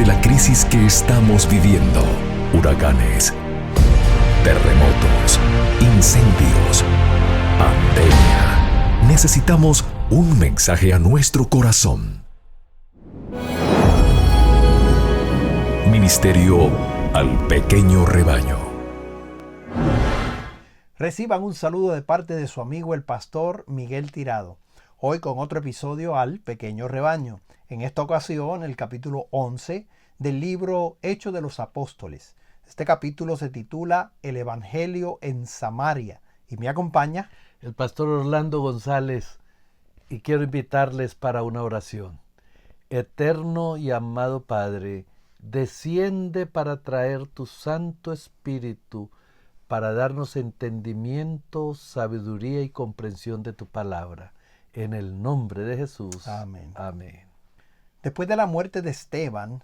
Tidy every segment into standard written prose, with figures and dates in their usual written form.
de la crisis que estamos viviendo: huracanes, terremotos, incendios, pandemia. Necesitamos un mensaje a nuestro corazón. Ministerio al pequeño rebaño. Reciban un saludo de parte de su amigo el pastor Miguel Tirado. Hoy con otro episodio al pequeño rebaño. En esta ocasión el capítulo 11 del libro Hechos de los Apóstoles. Este capítulo se titula El Evangelio en Samaria y me acompaña el pastor Orlando González, y quiero invitarles para una oración. Eterno y amado Padre, desciende para traer tu Santo Espíritu para darnos entendimiento, sabiduría y comprensión de tu palabra. En el nombre de Jesús. Amén. Amén. Después de la muerte de Esteban,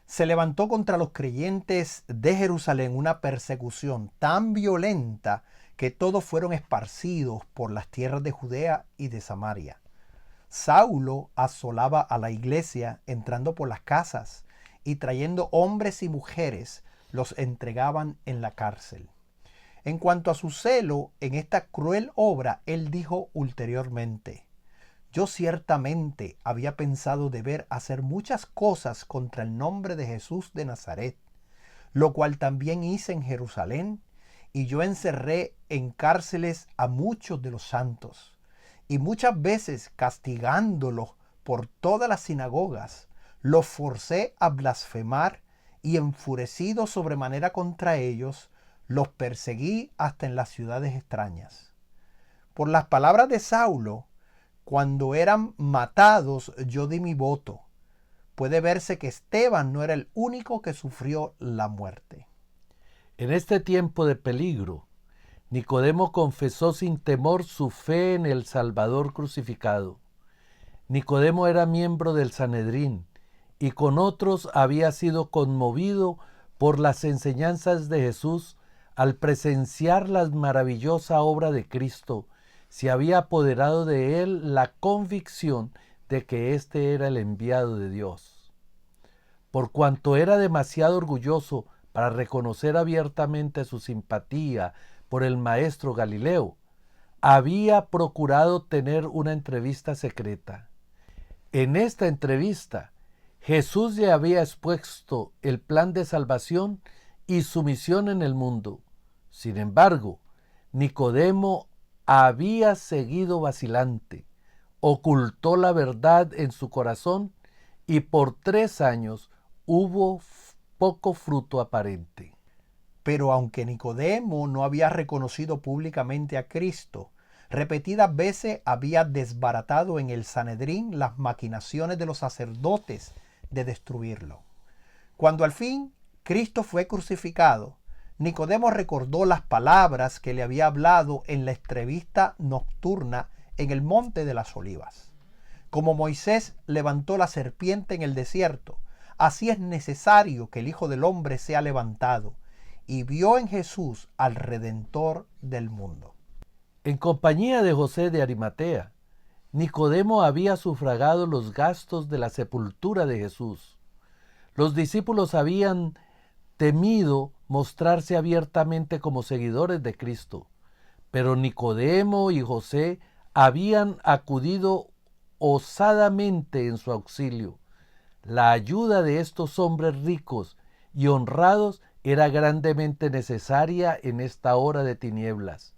se levantó contra los creyentes de Jerusalén una persecución tan violenta que todos fueron esparcidos por las tierras de Judea y de Samaria. Saulo asolaba a la iglesia entrando por las casas y trayendo hombres y mujeres los entregaban en la cárcel. En cuanto a su celo en esta cruel obra, él dijo ulteriormente: yo ciertamente había pensado deber hacer muchas cosas contra el nombre de Jesús de Nazaret, lo cual también hice en Jerusalén, y yo encerré en cárceles a muchos de los santos, y muchas veces castigándolos por todas las sinagogas, los forcé a blasfemar, y enfurecido sobremanera contra ellos, los perseguí hasta en las ciudades extrañas. Por las palabras de Saulo, cuando eran matados, yo di mi voto. Puede verse que Esteban no era el único que sufrió la muerte. En este tiempo de peligro, Nicodemo confesó sin temor su fe en el Salvador crucificado. Nicodemo era miembro del Sanedrín y con otros había sido conmovido por las enseñanzas de Jesús. Al presenciar la maravillosa obra de Cristo, se había apoderado de él la convicción de que éste era el enviado de Dios. Por cuanto era demasiado orgulloso para reconocer abiertamente su simpatía por el maestro Galileo, había procurado tener una entrevista secreta. En esta entrevista, Jesús le había expuesto el plan de salvación y su misión en el mundo. Sin embargo, Nicodemo había seguido vacilante, ocultó la verdad en su corazón y por 3 años hubo poco fruto aparente. Pero aunque Nicodemo no había reconocido públicamente a Cristo, repetidas veces había desbaratado en el Sanedrín las maquinaciones de los sacerdotes de destruirlo. Cuando al fin Cristo fue crucificado, Nicodemo recordó las palabras que le había hablado en la entrevista nocturna en el Monte de las Olivas. Como Moisés levantó la serpiente en el desierto, así es necesario que el Hijo del Hombre sea levantado, y vio en Jesús al Redentor del mundo. En compañía de José de Arimatea, Nicodemo había sufragado los gastos de la sepultura de Jesús. Los discípulos habían temido mostrarse abiertamente como seguidores de Cristo, pero Nicodemo y José habían acudido osadamente en su auxilio. La ayuda de estos hombres ricos y honrados era grandemente necesaria en esta hora de tinieblas.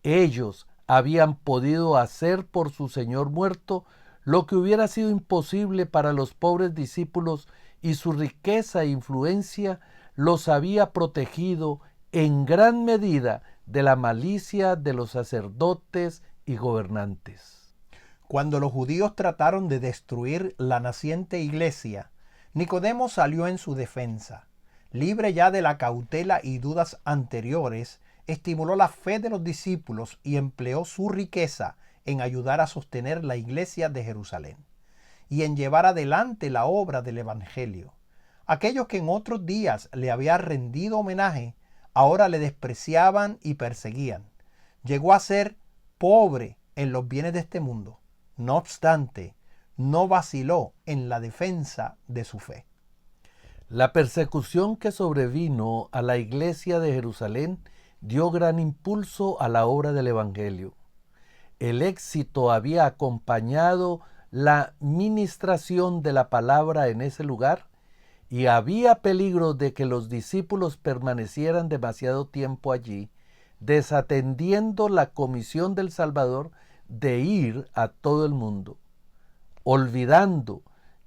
Ellos habían podido hacer por su Señor muerto lo que hubiera sido imposible para los pobres discípulos, y su riqueza e influencia los había protegido en gran medida de la malicia de los sacerdotes y gobernantes. Cuando los judíos trataron de destruir la naciente iglesia, Nicodemo salió en su defensa. Libre ya de la cautela y dudas anteriores, estimuló la fe de los discípulos y empleó su riqueza en ayudar a sostener la iglesia de Jerusalén y en llevar adelante la obra del Evangelio. Aquellos que en otros días le habían rendido homenaje, ahora le despreciaban y perseguían. Llegó a ser pobre en los bienes de este mundo. No obstante, no vaciló en la defensa de su fe. La persecución que sobrevino a la iglesia de Jerusalén dio gran impulso a la obra del Evangelio. El éxito había acompañado la ministración de la palabra en ese lugar y había peligro de que los discípulos permanecieran demasiado tiempo allí, desatendiendo la comisión del Salvador de ir a todo el mundo, olvidando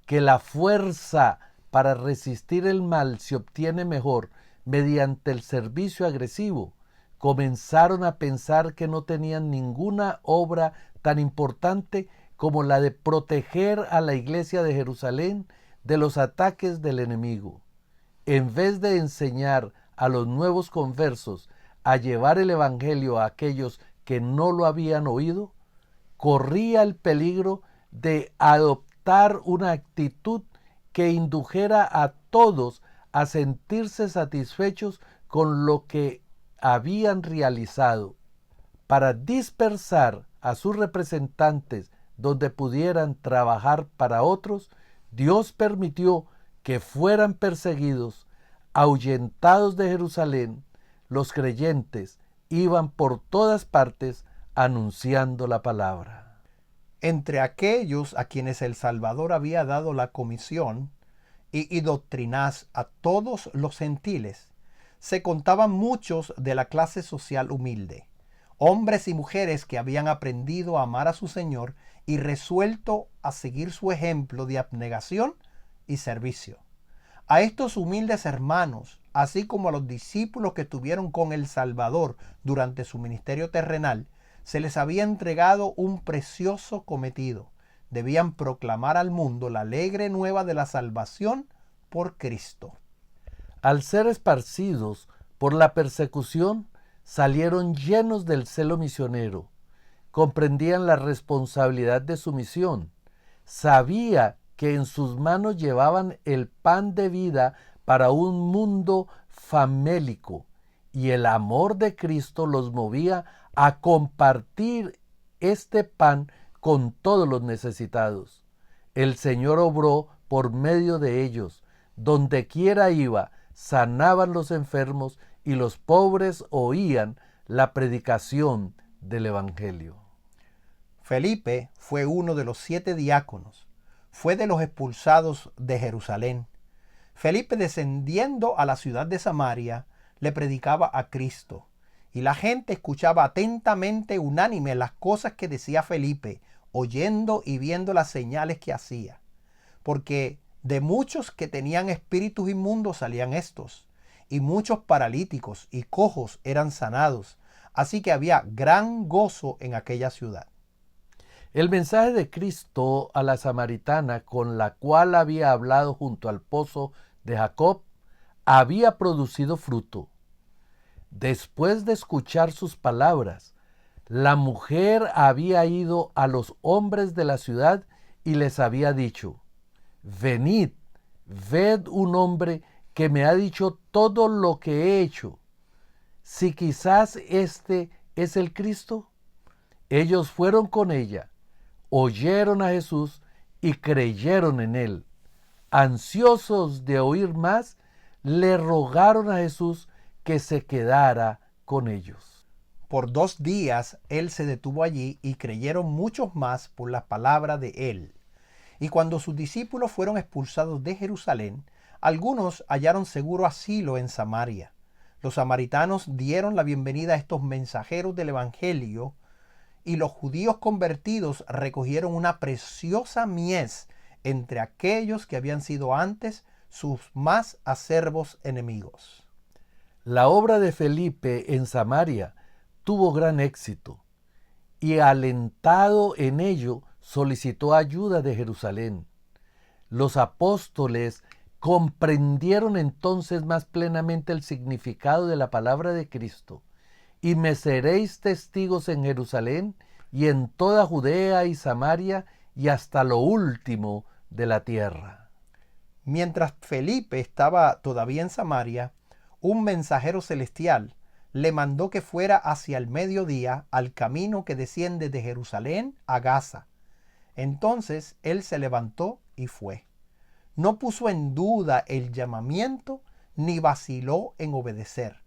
que la fuerza para resistir el mal se obtiene mejor mediante el servicio agresivo. Comenzaron a pensar que no tenían ninguna obra tan importante como la de proteger a la iglesia de Jerusalén de los ataques del enemigo. En vez de enseñar a los nuevos conversos a llevar el evangelio a aquellos que no lo habían oído, corría el peligro de adoptar una actitud que indujera a todos a sentirse satisfechos con lo que habían realizado. Para dispersar a sus representantes donde pudieran trabajar para otros, Dios permitió que fueran perseguidos, ahuyentados de Jerusalén. Los creyentes iban por todas partes anunciando la palabra. Entre aquellos a quienes el Salvador había dado la comisión y doctrinas a todos los gentiles, se contaban muchos de la clase social humilde, hombres y mujeres que habían aprendido a amar a su Señor y resuelto a seguir su ejemplo de abnegación y servicio. A estos humildes hermanos, así como a los discípulos que estuvieron con el Salvador durante su ministerio terrenal, se les había entregado un precioso cometido. Debían proclamar al mundo la alegre nueva de la salvación por Cristo. Al ser esparcidos por la persecución, salieron llenos del celo misionero. Comprendían la responsabilidad de su misión. Sabía que en sus manos llevaban el pan de vida para un mundo famélico, y el amor de Cristo los movía a compartir este pan con todos los necesitados. El Señor obró por medio de ellos. Donde quiera iba, sanaban los enfermos y los pobres oían la predicación del Evangelio. Felipe fue uno de los 7 diáconos. Fue de los expulsados de Jerusalén. Felipe, descendiendo a la ciudad de Samaria, le predicaba a Cristo. Y la gente escuchaba atentamente, unánime, las cosas que decía Felipe, oyendo y viendo las señales que hacía. Porque de muchos que tenían espíritus inmundos salían estos, y muchos paralíticos y cojos eran sanados. Así que había gran gozo en aquella ciudad. El mensaje de Cristo a la samaritana, con la cual había hablado junto al pozo de Jacob, había producido fruto. Después de escuchar sus palabras, la mujer había ido a los hombres de la ciudad y les había dicho: venid, ved un hombre que me ha dicho todo lo que he hecho. Si quizás este es el Cristo. Ellos fueron con ella, oyeron a Jesús y creyeron en él. Ansiosos de oír más, le rogaron a Jesús que se quedara con ellos. Por 2 días él se detuvo allí y creyeron muchos más por la palabra de él. Y cuando sus discípulos fueron expulsados de Jerusalén, algunos hallaron seguro asilo en Samaria. Los samaritanos dieron la bienvenida a estos mensajeros del Evangelio, y los judíos convertidos recogieron una preciosa mies entre aquellos que habían sido antes sus más acerbos enemigos. La obra de Felipe en Samaria tuvo gran éxito, y alentado en ello, solicitó ayuda de Jerusalén. Los apóstoles comprendieron entonces más plenamente el significado de la palabra de Cristo. Y me seréis testigos en Jerusalén y en toda Judea y Samaria y hasta lo último de la tierra. Mientras Felipe estaba todavía en Samaria, un mensajero celestial le mandó que fuera hacia el mediodía al camino que desciende de Jerusalén a Gaza. Entonces él se levantó y fue. no puso en duda el llamamiento ni vaciló en obedecer,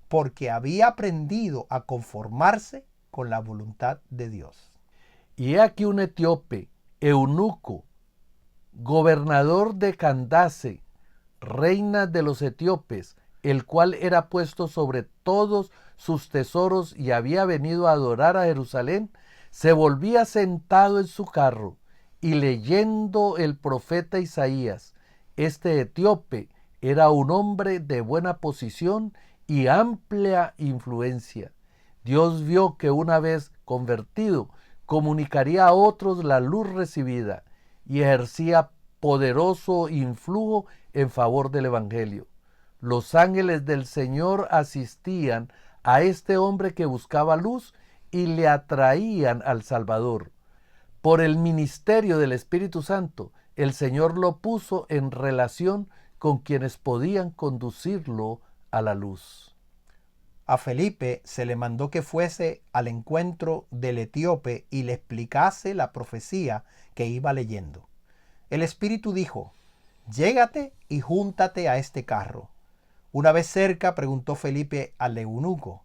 porque había aprendido a conformarse con la voluntad de Dios. Y he aquí un etíope, eunuco, gobernador de Candace, reina de los etíopes, el cual era puesto sobre todos sus tesoros y había venido a adorar a Jerusalén, se volvía sentado en su carro y leyendo el profeta Isaías. Este etíope era un hombre de buena posición y amplia influencia. Dios vio que una vez convertido, comunicaría a otros la luz recibida y ejercía poderoso influjo en favor del Evangelio. Los ángeles del Señor asistían a este hombre que buscaba luz y le atraían al Salvador. Por el ministerio del Espíritu Santo, el Señor lo puso en relación con quienes podían conducirlo a la luz. A Felipe se le mandó que fuese al encuentro del etíope y le explicase la profecía que iba leyendo. El Espíritu dijo: «Llégate y júntate a este carro». Una vez cerca, preguntó Felipe al eunuco: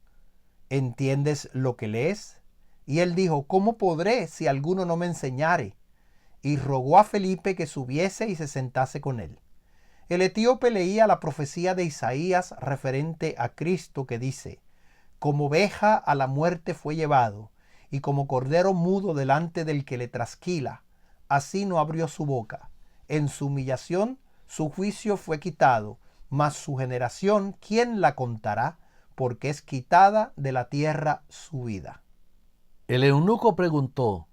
«¿Entiendes lo que lees?». Y él dijo: «¿Cómo podré si alguno no me enseñare?». Y rogó a Felipe que subiese y se sentase con él. El etíope leía la profecía de Isaías referente a Cristo, que dice: «Como oveja a la muerte fue llevado, y como cordero mudo delante del que le trasquila, así no abrió su boca. En su humillación su juicio fue quitado, mas su generación, ¿quién la contará? Porque es quitada de la tierra su vida». El eunuco preguntó: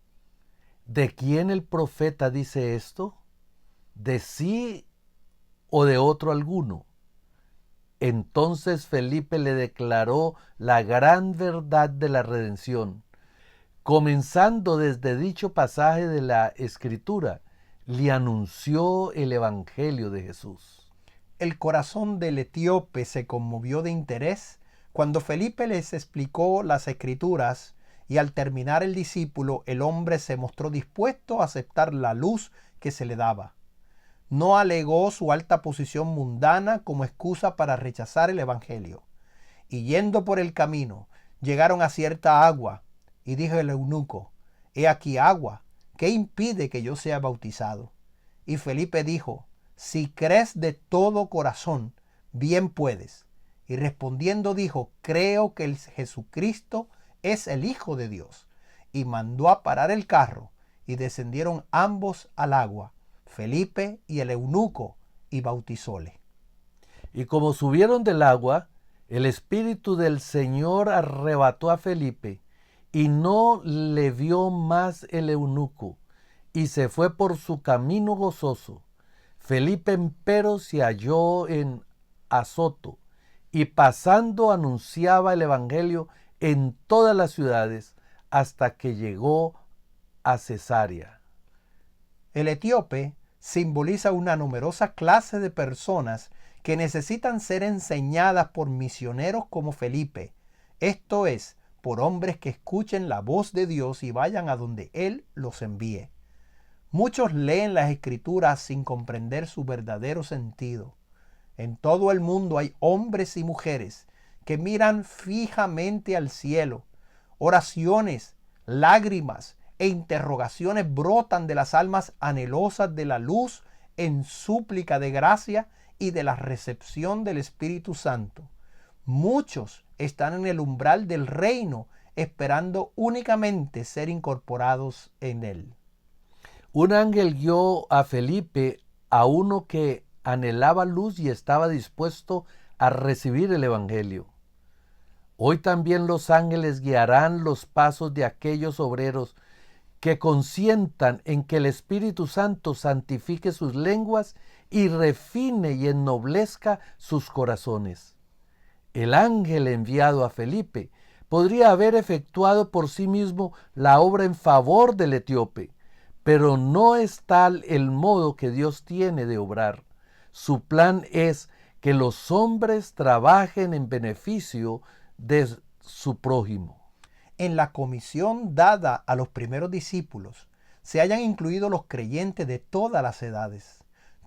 ¿de quién el profeta dice esto? ¿De sí o de otro alguno? Entonces Felipe le declaró la gran verdad de la redención. Comenzando desde dicho pasaje de la Escritura, le anunció el Evangelio de Jesús. El corazón del etíope se conmovió de interés cuando Felipe les explicó las Escrituras, y al terminar el discípulo, el hombre se mostró dispuesto a aceptar la luz que se le daba. No alegó su alta posición mundana como excusa para rechazar el Evangelio. Y yendo por el camino, llegaron a cierta agua, y dijo el eunuco: «He aquí agua, ¿qué impide que yo sea bautizado?». Y Felipe dijo: «Si crees de todo corazón, bien puedes». Y respondiendo dijo: «Creo que el Jesucristo es el Hijo de Dios». Y mandó a parar el carro, y descendieron ambos al agua, Felipe y el eunuco, y bautizóle. Y como subieron del agua, el Espíritu del Señor arrebató a Felipe, y no le vio más el eunuco, y se fue por su camino gozoso. Felipe empero se halló en Azoto, y pasando anunciaba el Evangelio en todas las ciudades, hasta que llegó a Cesarea. El etíope simboliza una numerosa clase de personas que necesitan ser enseñadas por misioneros como Felipe, esto es, por hombres que escuchen la voz de Dios y vayan a donde Él los envíe. Muchos leen las Escrituras sin comprender su verdadero sentido. En todo el mundo hay hombres y mujeres que miran fijamente al cielo. Oraciones, lágrimas e interrogaciones brotan de las almas anhelosas de la luz en súplica de gracia y de la recepción del Espíritu Santo. Muchos están en el umbral del reino esperando únicamente ser incorporados en él. Un ángel guió a Felipe a uno que anhelaba luz y estaba dispuesto a recibir el Evangelio. Hoy también los ángeles guiarán los pasos de aquellos obreros que consientan en que el Espíritu Santo santifique sus lenguas y refine y ennoblezca sus corazones. El ángel enviado a Felipe podría haber efectuado por sí mismo la obra en favor del etíope, pero no es tal el modo que Dios tiene de obrar. Su plan es que los hombres trabajen en beneficio de su prójimo. En la comisión dada a los primeros discípulos se hayan incluido los creyentes de todas las edades.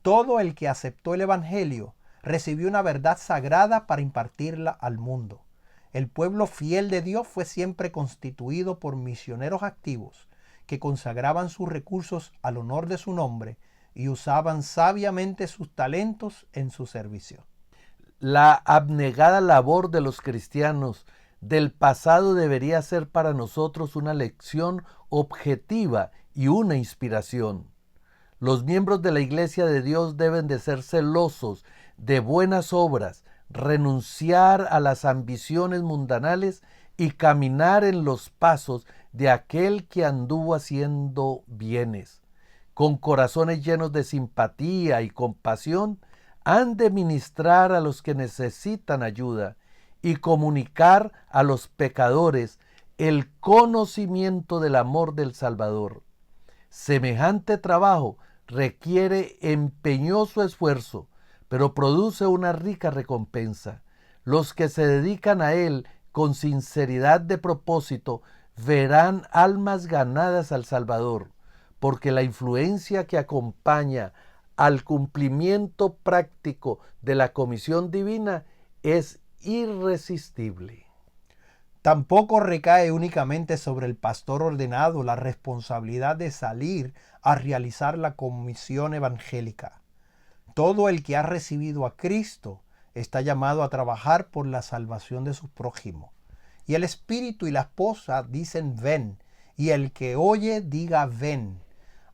Todo el que aceptó el Evangelio recibió una verdad sagrada para impartirla al mundo. El pueblo fiel de Dios fue siempre constituido por misioneros activos que consagraban sus recursos al honor de su nombre y usaban sabiamente sus talentos en su servicio. La abnegada labor de los cristianos del pasado debería ser para nosotros una lección objetiva y una inspiración. Los miembros de la Iglesia de Dios deben de ser celosos de buenas obras, renunciar a las ambiciones mundanales y caminar en los pasos de aquel que anduvo haciendo bienes. Con corazones llenos de simpatía y compasión, han de ministrar a los que necesitan ayuda y comunicar a los pecadores el conocimiento del amor del Salvador. Semejante trabajo requiere empeñoso esfuerzo, pero produce una rica recompensa. Los que se dedican a él con sinceridad de propósito verán almas ganadas al Salvador, porque la influencia que acompaña al cumplimiento práctico de la comisión divina es irresistible. Tampoco recae únicamente sobre el pastor ordenado la responsabilidad de salir a realizar la comisión evangélica. Todo el que ha recibido a Cristo está llamado a trabajar por la salvación de sus prójimos. Y el Espíritu y la esposa dicen ven, y el que oye diga ven.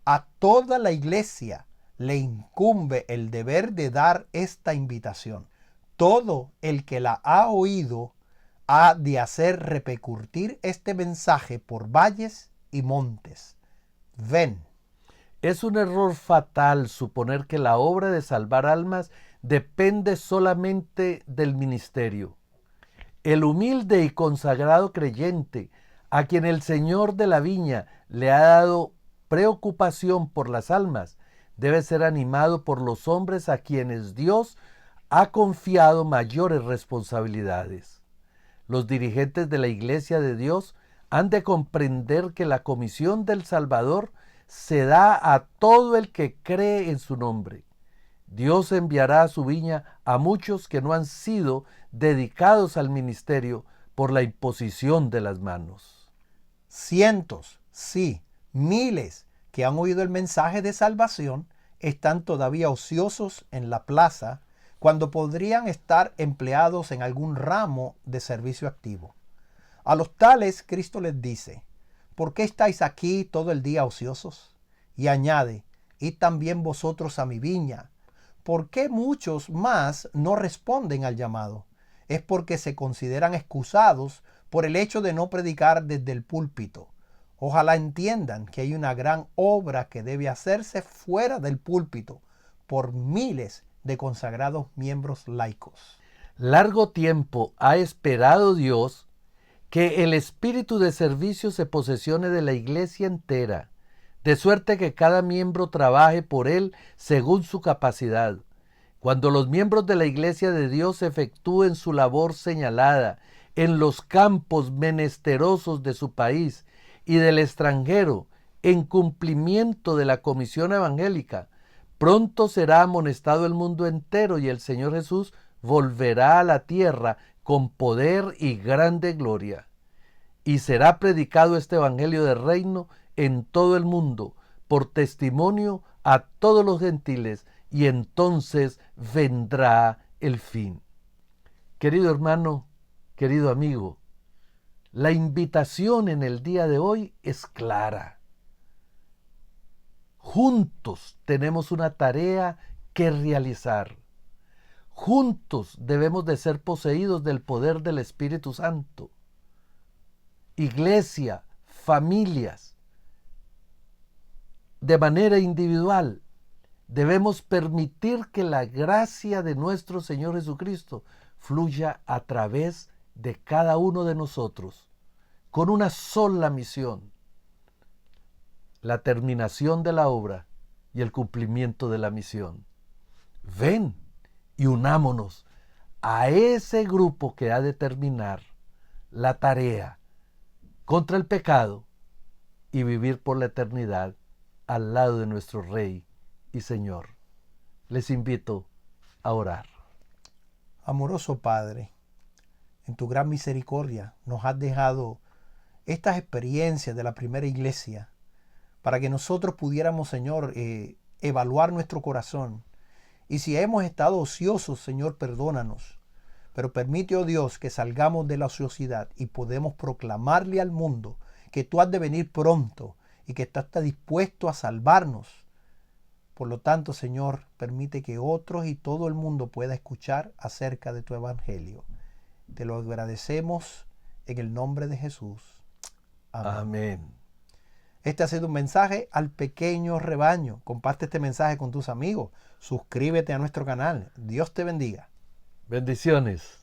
A toda la iglesia le incumbe el deber de dar esta invitación. Todo el que la ha oído ha de hacer repercutir este mensaje por valles y montes. Ven. Es un error fatal suponer que la obra de salvar almas depende solamente del ministerio. El humilde y consagrado creyente, a quien el Señor de la viña le ha dado preocupación por las almas, debe ser animado por los hombres a quienes Dios ha confiado mayores responsabilidades. Los dirigentes de la Iglesia de Dios han de comprender que la comisión del Salvador se da a todo el que cree en su nombre. Dios enviará a su viña a muchos que no han sido dedicados al ministerio por la imposición de las manos. Cientos, sí, miles que han oído el mensaje de salvación están todavía ociosos en la plaza cuando podrían estar empleados en algún ramo de servicio activo. A los tales Cristo les dice, ¿por qué estáis aquí todo el día ociosos? Y añade, id también vosotros a mi viña. ¿Por qué muchos más no responden al llamado? Es porque se consideran excusados por el hecho de no predicar desde el púlpito. Ojalá entiendan que hay una gran obra que debe hacerse fuera del púlpito por miles de consagrados miembros laicos. Largo tiempo ha esperado Dios que el espíritu de servicio se posesione de la iglesia entera, de suerte que cada miembro trabaje por él según su capacidad. Cuando los miembros de la iglesia de Dios efectúen su labor señalada en los campos menesterosos de su país y del extranjero, en cumplimiento de la comisión evangélica, pronto será amonestado el mundo entero y el Señor Jesús volverá a la tierra con poder y grande gloria. Y será predicado este evangelio del reino en todo el mundo, por testimonio a todos los gentiles, y entonces vendrá el fin. Querido hermano, querido amigo, la invitación en el día de hoy es clara. Juntos tenemos una tarea que realizar. Juntos debemos de ser poseídos del poder del Espíritu Santo. Iglesia, familias, de manera individual, debemos permitir que la gracia de nuestro Señor Jesucristo fluya a través de cada uno de nosotros, con una sola misión: la terminación de la obra y el cumplimiento de la misión. Ven y unámonos a ese grupo que ha de terminar la tarea contra el pecado y vivir por la eternidad al lado de nuestro Rey y Señor. les invito a orar. Amoroso Padre, en tu gran misericordia nos has dejado estas experiencias de la primera iglesia para que nosotros pudiéramos, Señor, evaluar nuestro corazón. Y si hemos estado ociosos, Señor, perdónanos. Pero permite, oh Dios, que salgamos de la ociosidad y podemos proclamarle al mundo que tú has de venir pronto y que estás dispuesto a salvarnos. Por lo tanto, Señor, permite que otros y todo el mundo pueda escuchar acerca de tu evangelio. Te lo agradecemos en el nombre de Jesús. Amén. Amén. Este ha sido un mensaje al pequeño rebaño. Comparte este mensaje con tus amigos. Suscríbete a nuestro canal. Dios te bendiga. Bendiciones.